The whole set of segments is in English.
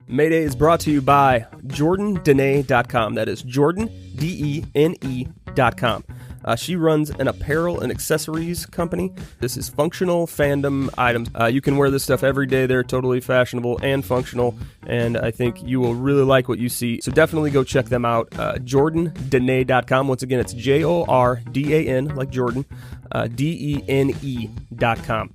Mayday is brought to you by JordanDene.com. That is Jordan, DENE.com. She runs an apparel and accessories company. This is functional fandom items. You can wear this stuff every day. They're totally fashionable and functional, and I think you will really like what you see. So definitely go check them out. JordanDene.com. Once again, it's JORDAN, like Jordan, DENE.com.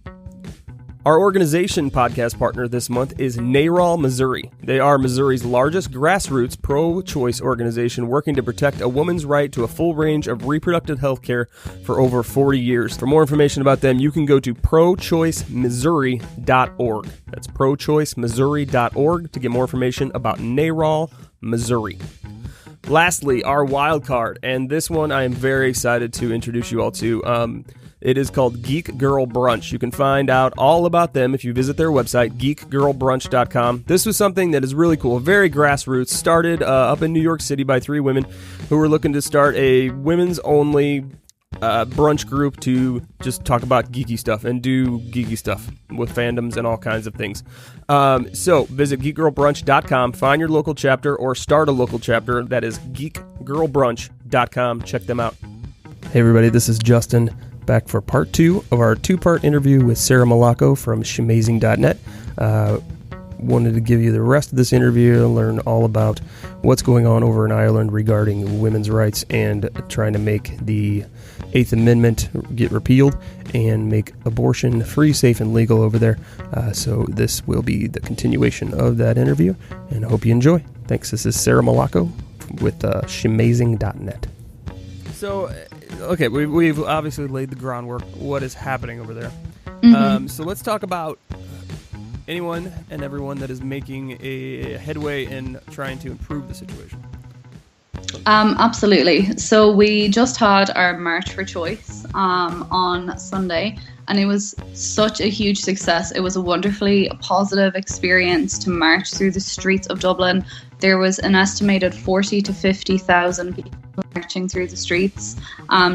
Our organization podcast partner this month is NARAL Missouri. They are Missouri's largest grassroots pro-choice organization working to protect a woman's right to a full range of reproductive health care for over 40 years. For more information about them, you can go to prochoicemissouri.org. That's prochoicemissouri.org to get more information about NARAL Missouri. Lastly, our wild card, and this one I am very excited to introduce you all to. It is called Geek Girl Brunch. You can find out all about them if you visit their website, geekgirlbrunch.com. This was something that is really cool, very grassroots, started up in New York City by 3 women who were looking to start a women's-only brunch group to just talk about geeky stuff and do geeky stuff with fandoms and all kinds of things. So visit geekgirlbrunch.com, find your local chapter, or start a local chapter. That is geekgirlbrunch.com. Check them out. Hey everybody, this is Justin, back for part 2 of our 2-part interview with Sarah Magliocco from Shamazing.net. Wanted to give you the rest of this interview and learn all about what's going on over in Ireland regarding women's rights and trying to make the 8th Amendment get repealed and make abortion free, safe, and legal over there. So this will be the continuation of that interview, and I hope you enjoy. Thanks. This is Sarah Magliocco with Shamazing.net. So, okay, we've obviously laid the groundwork. What is happening over there? Mm-hmm. So let's talk about anyone and everyone that is making a headway in trying to improve the situation. Absolutely. So we just had our March for Choice on Sunday, and it was such a huge success. It was a wonderfully positive experience to march through the streets of Dublin. There was an estimated 40 to 50,000 people marching through the streets,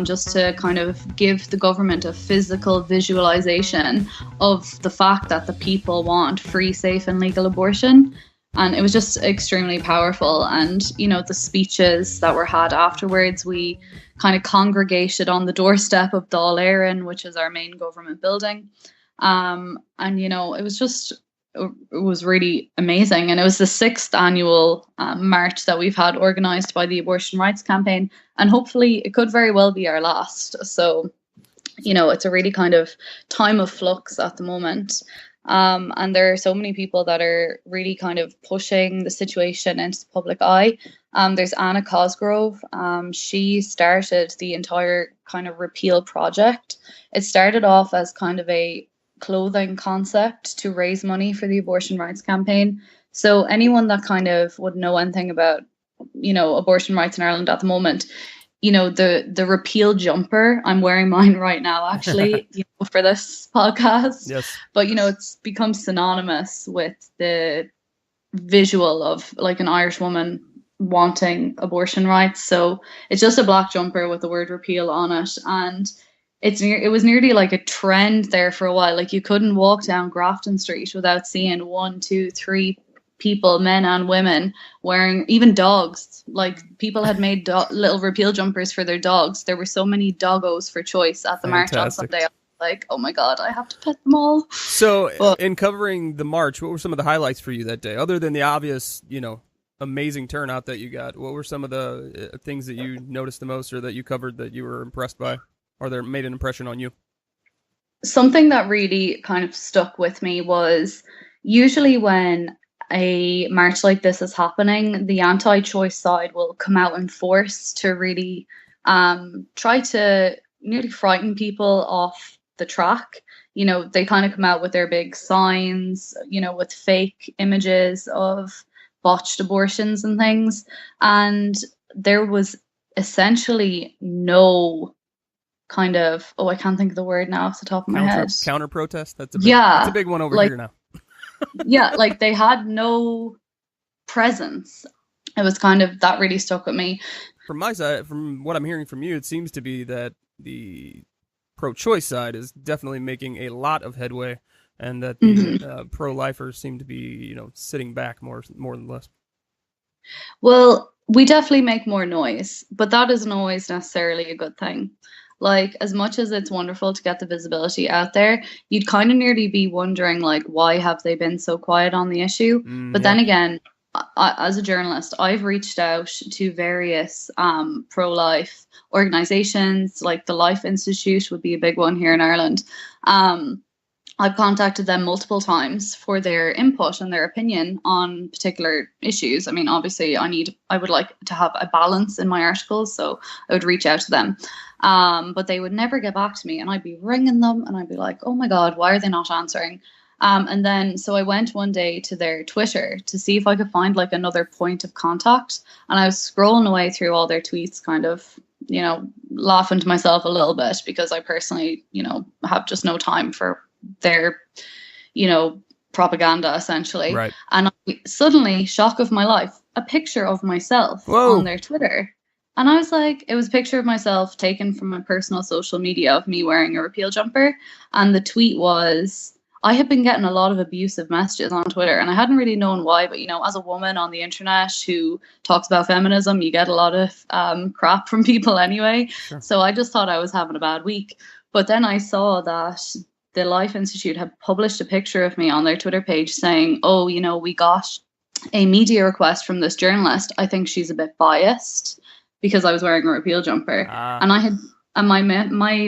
just to kind of give the government a physical visualization of the fact that the people want free, safe and legal abortion. And it was just extremely powerful. And, you know, the speeches that were had afterwards, we kind of congregated on the doorstep of Dáil Éireann, which is our main government building. And, you know, it was really amazing. And it was the 6th annual march that we've had organised by the Abortion Rights Campaign. And hopefully it could very well be our last. So, you know, it's a really kind of time of flux at the moment. And there are so many people that are really kind of pushing the situation into the public eye. There's Anna Cosgrove. She started the entire kind of repeal project. It started off as kind of a clothing concept to raise money for the Abortion Rights Campaign. So anyone that kind of would know anything about, you know, abortion rights in Ireland at the moment, you know, the repeal jumper, I'm wearing mine right now, actually, you know, for this podcast. Yes. But, you know, it's become synonymous with the visual of like an Irish woman wanting abortion rights. So it's just a black jumper with the word repeal on it. And it was nearly like a trend there for a while. Like you couldn't walk down Grafton Street without seeing 1, 2, 3 people, men and women, wearing, even dogs. Like people had made little repeal jumpers for their dogs. There were so many doggos for choice at the march on Sunday. I was like, oh my God, I have to pet them all. So in covering the march, what were some of the highlights for you that day? Other than the obvious, you know, amazing turnout that you got, what were some of the things that you noticed the most or that you covered that you were impressed by or that made an impression on you? Something that really kind of stuck with me was usually when a march like this is happening, the anti-choice side will come out in force to really try to nearly frighten people off the track. You know, they kind of come out with their big signs, you know, with fake images of botched abortions and things. And there was essentially no kind of, I can't think of the word now off the top of my head. Counter protest? That's a big one over here now. Yeah, like they had no presence. It was kind of, that really stuck with me. From my side, from what I'm hearing from you, it seems to be that the pro-choice side is definitely making a lot of headway and that the pro-lifers seem to be, sitting back more than less. Well, we definitely make more noise, but that isn't always necessarily a good thing. Like, as much as it's wonderful to get the visibility out there, you'd kind of nearly be wondering, like, why have they been so quiet on the issue? But then again, as a journalist, I've reached out to various pro-life organizations, like the Life Institute would be a big one here in Ireland. I've contacted them multiple times for their input and their opinion on particular issues. I mean, obviously, I would like to have a balance in my articles, so I would reach out to them. But they would never get back to me, and I'd be ringing them, and I'd be like, "Oh my God, why are they not answering?" And then, so I went one day to their Twitter to see if I could find like another point of contact, and I was scrolling away through all their tweets, kind of, laughing to myself a little bit because I personally, have just no time for their propaganda essentially. Right. And suddenly, shock of my life, a picture of myself on their Twitter, and I was like, it was a picture of myself taken from my personal social media of me wearing a repeal jumper, and the tweet was, I had been getting a lot of abusive messages on Twitter, and I hadn't really known why, but as a woman on the internet who talks about feminism, you get a lot of crap from people anyway. Sure. So I just thought I was having a bad week. But then I saw that the Life Institute had published a picture of me on their Twitter page saying, "Oh, we got a media request from this journalist. I think she's a bit biased," because I was wearing a repeal jumper. And my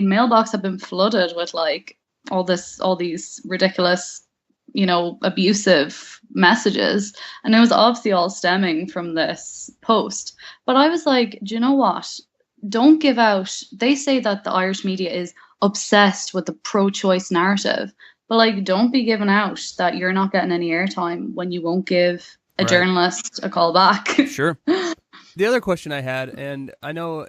mailbox had been flooded with like all these ridiculous, abusive messages. And it was obviously all stemming from this post. But I was like, do you know what? Don't give out. They say that the Irish media is obsessed with the pro-choice narrative, but like, don't be giving out that you're not getting any airtime when you won't give a journalist a call back. Sure. The other question I had, and I know,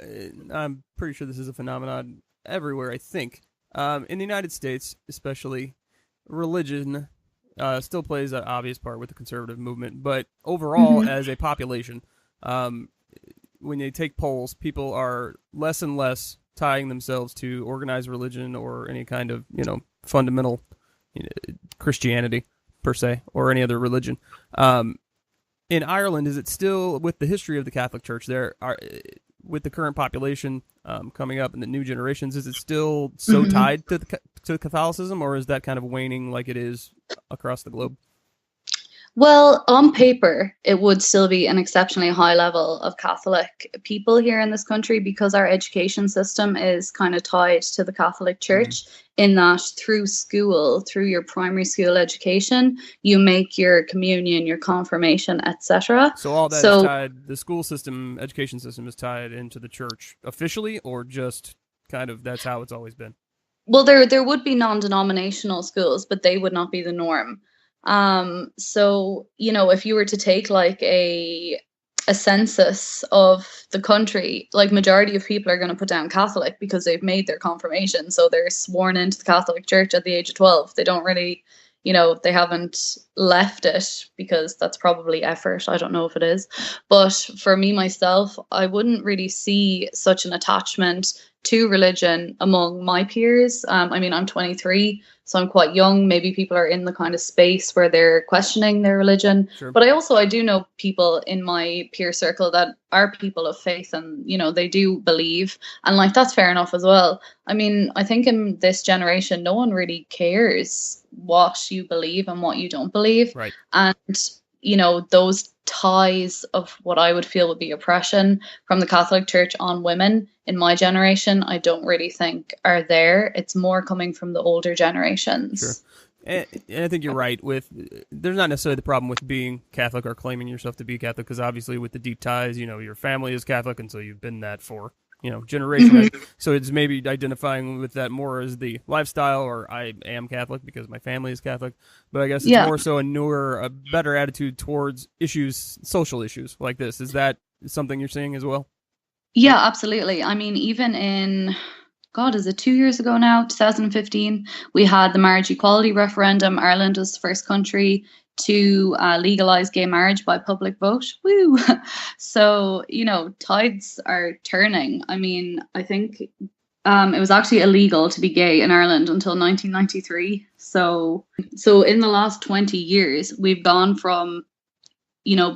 I'm pretty sure this is a phenomenon everywhere, I think, in the United States, especially, religion still plays an obvious part with the conservative movement. But overall, as a population, when they take polls, people are less and less tying themselves to organized religion or any kind of, fundamental Christianity, per se, or any other religion. In Ireland, is it still, with the history of the Catholic Church there, with the current population coming up and the new generations, is it still so tied to Catholicism, or is that kind of waning like it is across the globe? Well, on paper, it would still be an exceptionally high level of Catholic people here in this country because our education system is kind of tied to the Catholic Church in that through school, through your primary school education, you make your communion, your confirmation, etc. So all that is tied, the school system, education system is tied into the church officially, or just kind of that's how it's always been? Well, there would be non-denominational schools, but they would not be the norm. So, if you were to take like a census of the country, like majority of people are going to put down Catholic because they've made their confirmation. So they're sworn into the Catholic Church at the age of 12. They don't really, they haven't left it because that's probably effort. I don't know if it is. But for me, myself, I wouldn't really see such an attachment to religion among my peers. I mean, I'm 23, so I'm quite young. Maybe people are in the kind of space where they're questioning their religion. Sure. But I do know people in my peer circle that are people of faith and, they do believe. And like, that's fair enough as well. I mean, I think in this generation, no one really cares what you believe and what you don't believe. Right. And, those ties of what I would feel would be oppression from the Catholic Church on women in my generation, I don't really think are there. It's more coming from the older generations. Sure. And I think you're right. There's not necessarily the problem with being Catholic or claiming yourself to be Catholic, because obviously with the deep ties, your family is Catholic, and so you've been that for generation. So it's maybe identifying with that more as the lifestyle, or I am Catholic because my family is Catholic. But I guess it's more so a better attitude towards social issues like this. Is that something you're seeing as well? Yeah, absolutely. I mean, even in, God, is it 2 years ago now, 2015, we had the marriage equality referendum. Ireland was the first country to legalize gay marriage by public vote. Woo! So, tides are turning. I mean, I think It was actually illegal to be gay in Ireland until 1993. So in the last 20 years, we've gone from,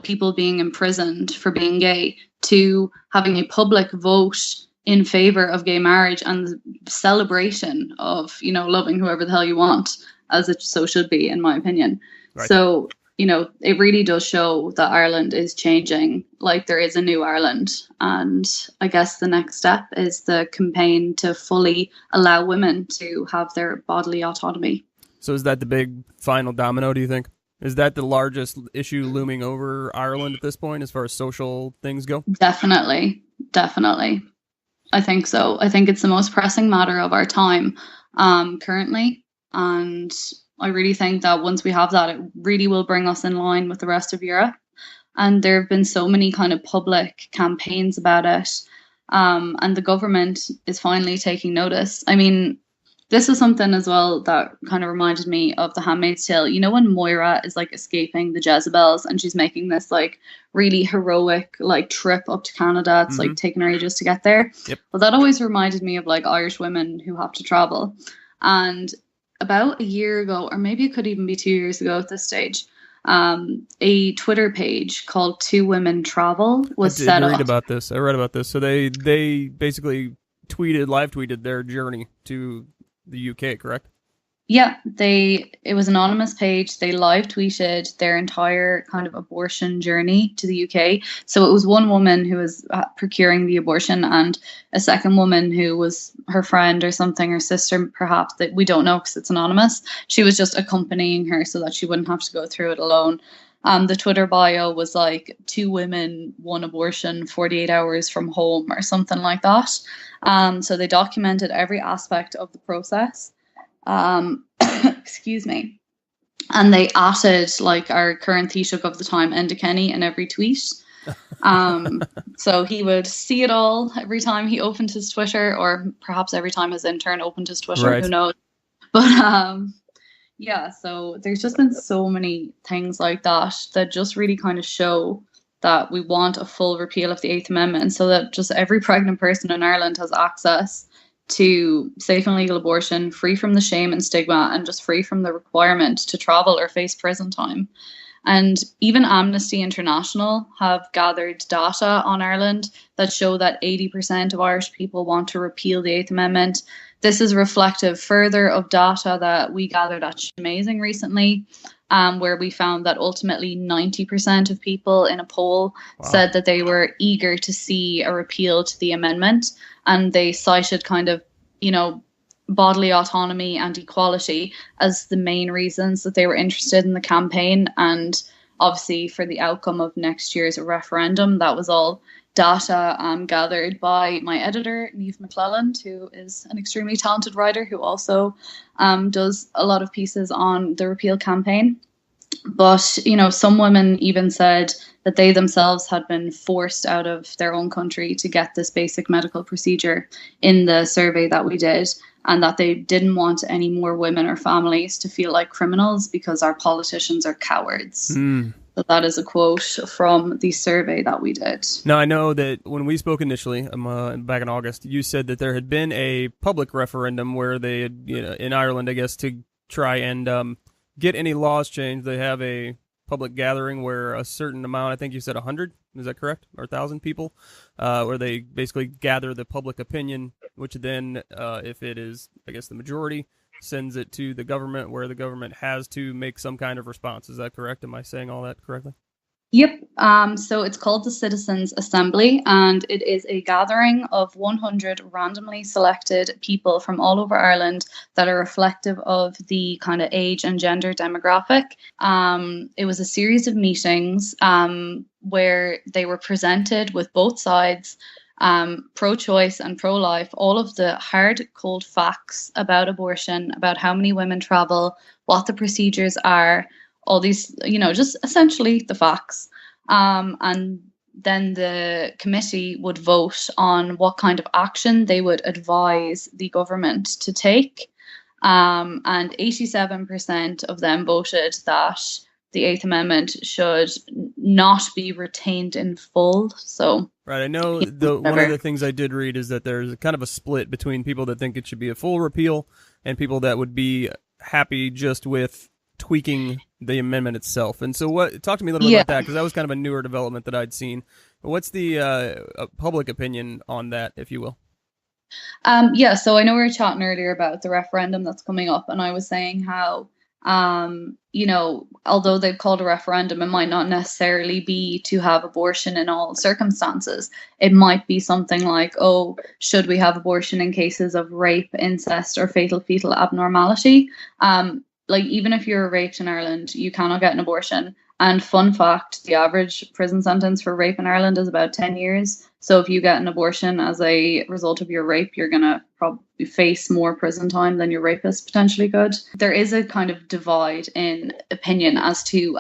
people being imprisoned for being gay to having a public vote in favor of gay marriage and the celebration of, loving whoever the hell you want, as it so should be, in my opinion. Right. So, it really does show that Ireland is changing. Like, there is a new Ireland. And I guess the next step is the campaign to fully allow women to have their bodily autonomy. So is that the big final domino, do you think? Is that the largest issue looming over Ireland at this point as far as social things go? Definitely. I think so. I think it's the most pressing matter of our time currently. And I really think that once we have that, it really will bring us in line with the rest of Europe. And there have been so many kind of public campaigns about it. And the government is finally taking notice. I mean, this is something as well that kind of reminded me of The Handmaid's Tale. You know, when Moira is like escaping the Jezebels and she's making this like really heroic like trip up to Canada. It's like taking her ages to get there. Yep. Well, that always reminded me of like Irish women who have to travel. And about a year ago, or maybe it could even be 2 years ago at this stage, a Twitter page called Two Women Travel was set up. I read about this. So they basically live tweeted their journey to the UK, correct? Yeah, it was an anonymous page. They live tweeted their entire kind of abortion journey to the UK. So it was one woman who was procuring the abortion and a second woman who was her friend or something, her sister perhaps, that we don't know because it's anonymous. She was just accompanying her so that she wouldn't have to go through it alone. The Twitter bio was like 2 women, 1 abortion, 48 hours from home or something like that. So they documented every aspect of the process. Excuse me. And they added like our current Taoiseach of the time, Enda Kenny, in every tweet. So he would see it all every time he opened his Twitter, or perhaps every time his intern opened his Twitter, right. Who knows? But yeah, so there's just been so many things like that just really kind of show that we want a full repeal of the 8th Amendment so that just every pregnant person in Ireland has access to safe and legal abortion, free from the shame and stigma, and just free from the requirement to travel or face prison time. And even Amnesty International have gathered data on Ireland that show that 80% of Irish people want to repeal the 8th Amendment. This is reflective further of data that we gathered at Amazing recently, where we found that ultimately 90% of people in a poll said that they were eager to see a repeal to the amendment. And they cited kind of, bodily autonomy and equality as the main reasons that they were interested in the campaign. And obviously for the outcome of next year's referendum, that was all data gathered by my editor, Niamh McClelland, who is an extremely talented writer who also does a lot of pieces on the repeal campaign. But, some women even said that they themselves had been forced out of their own country to get this basic medical procedure in the survey that we did, and that they didn't want any more women or families to feel like criminals because our politicians are cowards. So that is a quote from the survey that we did. Now, I know that when we spoke initially, back in August, you said that there had been a public referendum where they had, in Ireland, I guess, to try and get any laws changed. They have a public gathering where a certain amount, I think you said 100, is that correct? Or 1,000 people, where they basically gather the public opinion, which then, if it is, I guess, the majority, sends it to the government, where the government has to make some kind of response. Is that correct? Am I saying all that correctly? Yep. So it's called the Citizens' Assembly, and it is a gathering of 100 randomly selected people from all over Ireland that are reflective of the kind of age and gender demographic. It was a series of meetings where they were presented with both sides, pro-choice and pro-life, all of the hard, cold facts about abortion, about how many women travel, what the procedures are, all these, just essentially the facts. And then the committee would vote on what kind of action they would advise the government to take. And 87% of them voted that the 8th Amendment should not be retained in full. So Right. I know one of the things I did read is that there's kind of a split between people that think it should be a full repeal and people that would be happy just with tweaking the amendment itself. And so, talk to me a little bit Yeah. about that, because that was kind of a newer development that I'd seen. What's the public opinion on that, if you will? Yeah, so I know we were chatting earlier about the referendum that's coming up, and I was saying how, although they've called a referendum, it might not necessarily be to have abortion in all circumstances. It might be something like, oh, should we have abortion in cases of rape, incest, or fatal fetal abnormality? Like, even if you're raped in Ireland, you cannot get an abortion. And fun fact, the average prison sentence for rape in Ireland is about 10 years. So if you get an abortion as a result of your rape, you're going to probably face more prison time than your rapist potentially could. There is a kind of divide in opinion as to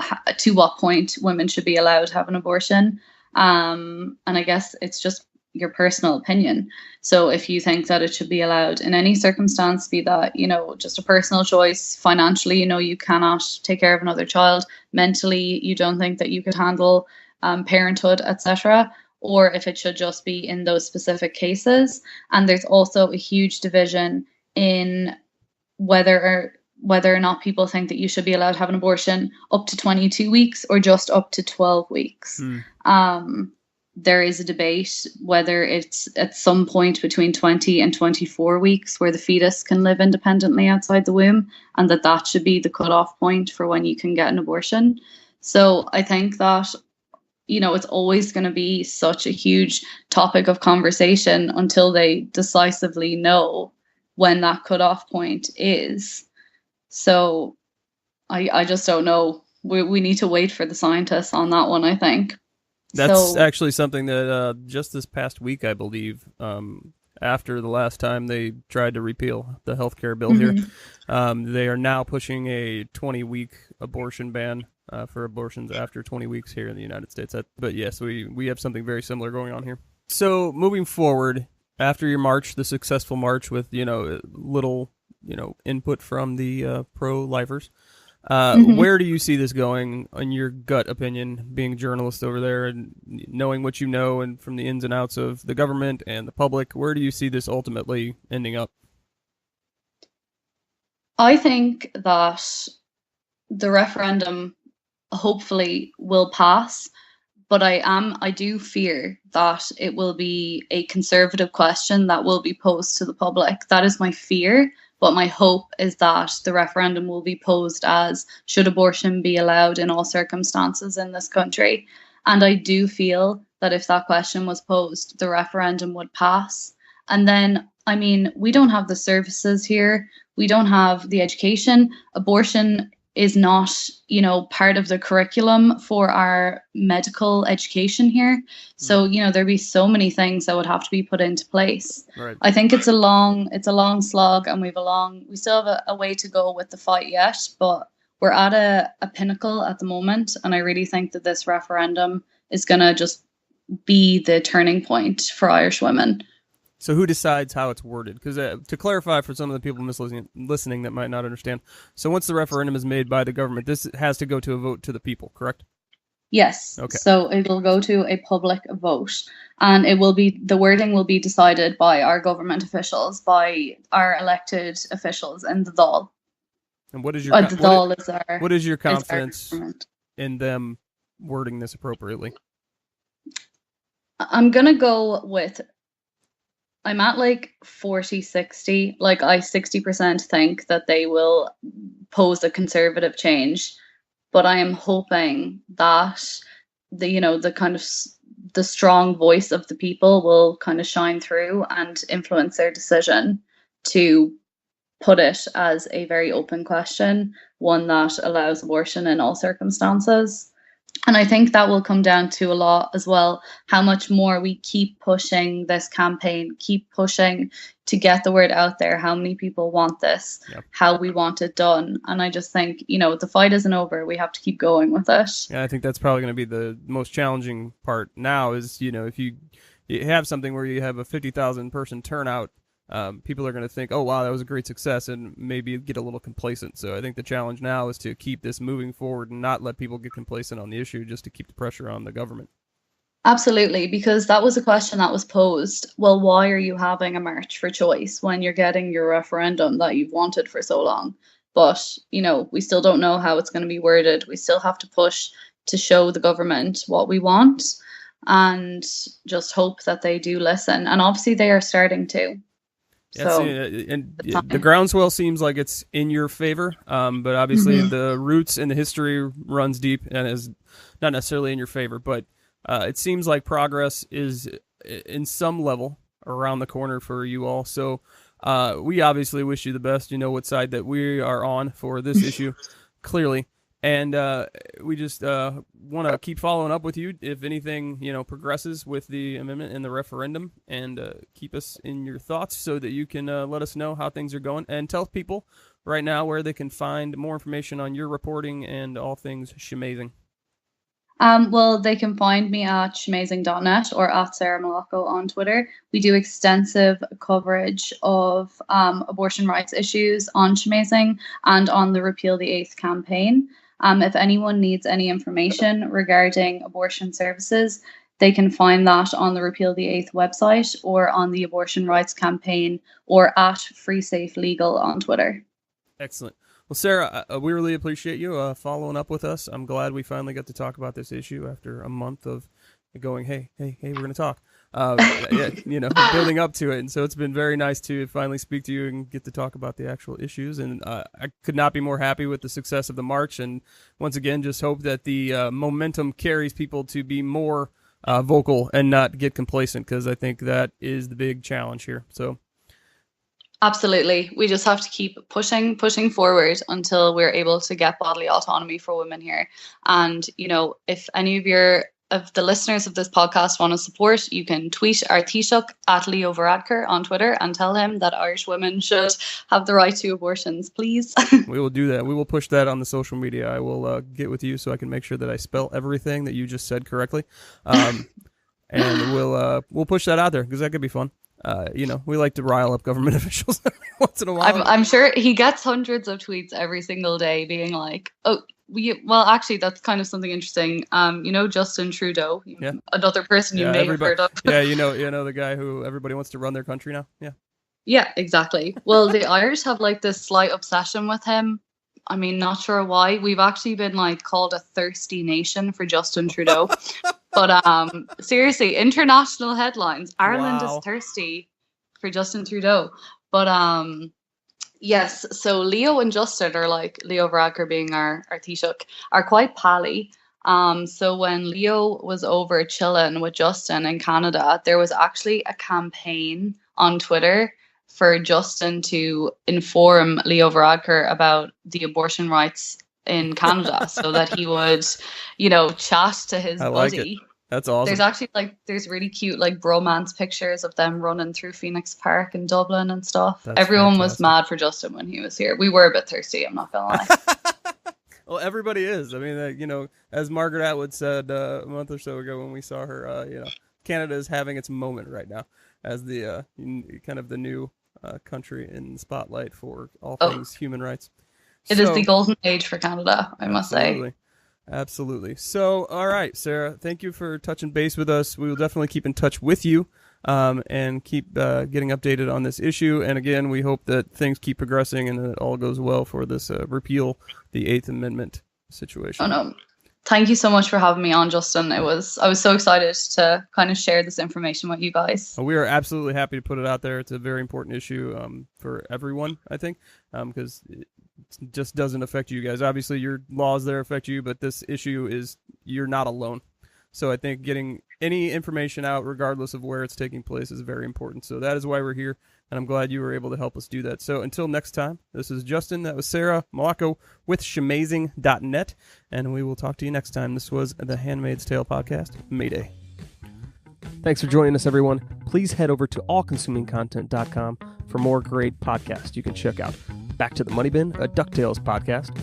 what point women should be allowed to have an abortion. And I guess it's just your personal opinion. So if you think that it should be allowed in any circumstance, be that, just a personal choice, financially, you cannot take care of another child, mentally, you don't think that you could handle parenthood, etc., or if it should just be in those specific cases. And there's also a huge division in whether or not people think that you should be allowed to have an abortion up to 22 weeks or just up to 12 weeks. There is a debate whether it's at some point between 20 and 24 weeks where the fetus can live independently outside the womb, and that should be the cutoff point for when you can get an abortion. So I think that, it's always going to be such a huge topic of conversation until they decisively know when that cutoff point is. So I just don't know. We need to wait for the scientists on that one, I think. That's actually something that just this past week, I believe, after the last time they tried to repeal the healthcare bill here, they are now pushing a 20-week abortion ban for abortions after 20 weeks here in the United States. But yes, we have something very similar going on here. So moving forward, after your march, the successful march with little input from the pro-lifers, where do you see this going, in your gut opinion, being a journalist over there and knowing what you know and from the ins and outs of the government and the public? Where do you see this ultimately ending up? I think that the referendum hopefully will pass, but I do fear that it will be a conservative question that will be posed to the public. That is my fear. But my hope is that the referendum will be posed as, should abortion be allowed in all circumstances in this country? And I do feel that if that question was posed, the referendum would pass. And then, we don't have the services here. We don't have the education. Abortion is not, part of the curriculum for our medical education here. So, there'd be so many things that would have to be put into place. Right. I think it's a long slog, and we still have a way to go with the fight yet, but we're at a pinnacle at the moment. And I really think that this referendum is going to just be the turning point for Irish women. So who decides how it's worded? Because to clarify for some of the people listening that might not understand, so once the referendum is made by the government, this has to go to a vote to the people, correct? Yes. Okay. So it'll go to a public vote, and the wording will be decided by our government officials, by our elected officials in the Dáil. And what is your the Dáil is our? What is your confidence in them wording this appropriately? I'm gonna go with. I'm at like 40-60. Like, I 60% think that they will pose a conservative change, but I am hoping that the kind of the strong voice of the people will kind of shine through and influence their decision to put it as a very open question, one that allows abortion in all circumstances. And I think that will come down to a lot as well, how much more we keep pushing this campaign, keep pushing to get the word out there, how many people want this, how we want it done. And I just think, the fight isn't over. We have to keep going with it. Yeah, I think that's probably going to be the most challenging part now is, if you have something where you have a 50,000 person turnout, people are going to think, oh, wow, that was a great success, and maybe get a little complacent. So I think the challenge now is to keep this moving forward and not let people get complacent on the issue, just to keep the pressure on the government. Absolutely, because that was a question that was posed. Well, why are you having a march for choice when you're getting your referendum that you've wanted for so long? But, we still don't know how it's going to be worded. We still have to push to show the government what we want and just hope that they do listen. And obviously they are starting to. Yeah, so and the groundswell seems like it's in your favor, but obviously the roots and the history runs deep and is not necessarily in your favor. But it seems like progress is in some level around the corner for you all. So we obviously wish you the best. You know what side that we are on for this issue, clearly. And we just want to keep following up with you if anything, progresses with the amendment and the referendum, and keep us in your thoughts so that you can let us know how things are going, and tell people right now where they can find more information on your reporting and all things Shamazing. Well, they can find me at shamazing.net or at Sarah Magliocco on Twitter. We do extensive coverage of abortion rights issues on Shamazing and on the Repeal the Eighth campaign. If anyone needs any information regarding abortion services, they can find that on the Repeal the Eighth website or on the Abortion Rights Campaign or at Free Safe Legal on Twitter. Excellent. Well, Sarah, we really appreciate you following up with us. I'm glad we finally got to talk about this issue after a month of going, hey, we're going to talk. Building up to it. And so it's been very nice to finally speak to you and get to talk about the actual issues. And I could not be more happy with the success of the march. And once again, just hope that the momentum carries people to be more vocal and not get complacent, because I think that is the big challenge here. So. Absolutely. We just have to keep pushing forward until we're able to get bodily autonomy for women here. And, if any of the listeners of this podcast want to support, you can tweet our Taoiseach at Leo Varadkar on Twitter and tell him that Irish women should have the right to abortions, please. We will do that. We will push that on the social media. I will get with you so I can make sure that I spell everything that you just said correctly. And we'll push that out there, because that could be fun. We like to rile up government officials every once in a while. I'm sure he gets hundreds of tweets every single day being like, actually, that's kind of something interesting. Justin Trudeau, another person you may have heard of. Yeah, the guy who everybody wants to run their country now. Yeah. Yeah, exactly. Well, the Irish have like this slight obsession with him. I mean, not sure why. We've actually been called a thirsty nation for Justin Trudeau. But seriously, international headlines. Ireland is thirsty for Justin Trudeau. But yes, so Leo and Justin, or Leo Varadkar being our Taoiseach, are quite pally. So when Leo was over chilling with Justin in Canada, there was actually a campaign on Twitter for Justin to inform Leo Varadkar about the abortion rights in Canada so that he would, chat to his buddy. It. That's awesome. There's actually there's really cute bromance pictures of them running through Phoenix Park in Dublin and stuff. Everyone was mad for Justin when he was here. We were a bit thirsty, I'm not gonna lie. Well, everybody is. I mean, as Margaret Atwood said a month or so ago when we saw her, Canada is having its moment right now as the kind of the new country in the spotlight for all things human rights. It is the golden age for Canada, I must say. Absolutely. So, all right, Sarah, thank you for touching base with us. We will definitely keep in touch with you and keep getting updated on this issue. And again, we hope that things keep progressing and that it all goes well for this repeal the Eighth Amendment situation. Oh, no. Thank you so much for having me on, Justin. I was so excited to kind of share this information with you guys. We are absolutely happy to put it out there. It's a very important issue for everyone, I think, because it just doesn't affect you guys. Obviously, your laws there affect you, but this issue is you're not alone. So I think getting any information out, regardless of where it's taking place, is very important. So that is why we're here, and I'm glad you were able to help us do that. So until next time, this is Justin. That was Sarah Magliocco with shamazing.net, and we will talk to you next time. This was the Handmaid's Tale podcast, Mayday. Thanks for joining us, everyone. Please head over to allconsumingcontent.com for more great podcasts you can check out. Back to the Money Bin, a DuckTales podcast,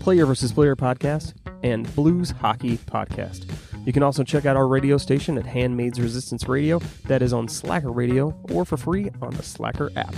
Player vs. Player podcast, and Blues Hockey podcast. You can also check out our radio station at Handmaid's Resistance Radio. That is on Slacker Radio or for free on the Slacker app.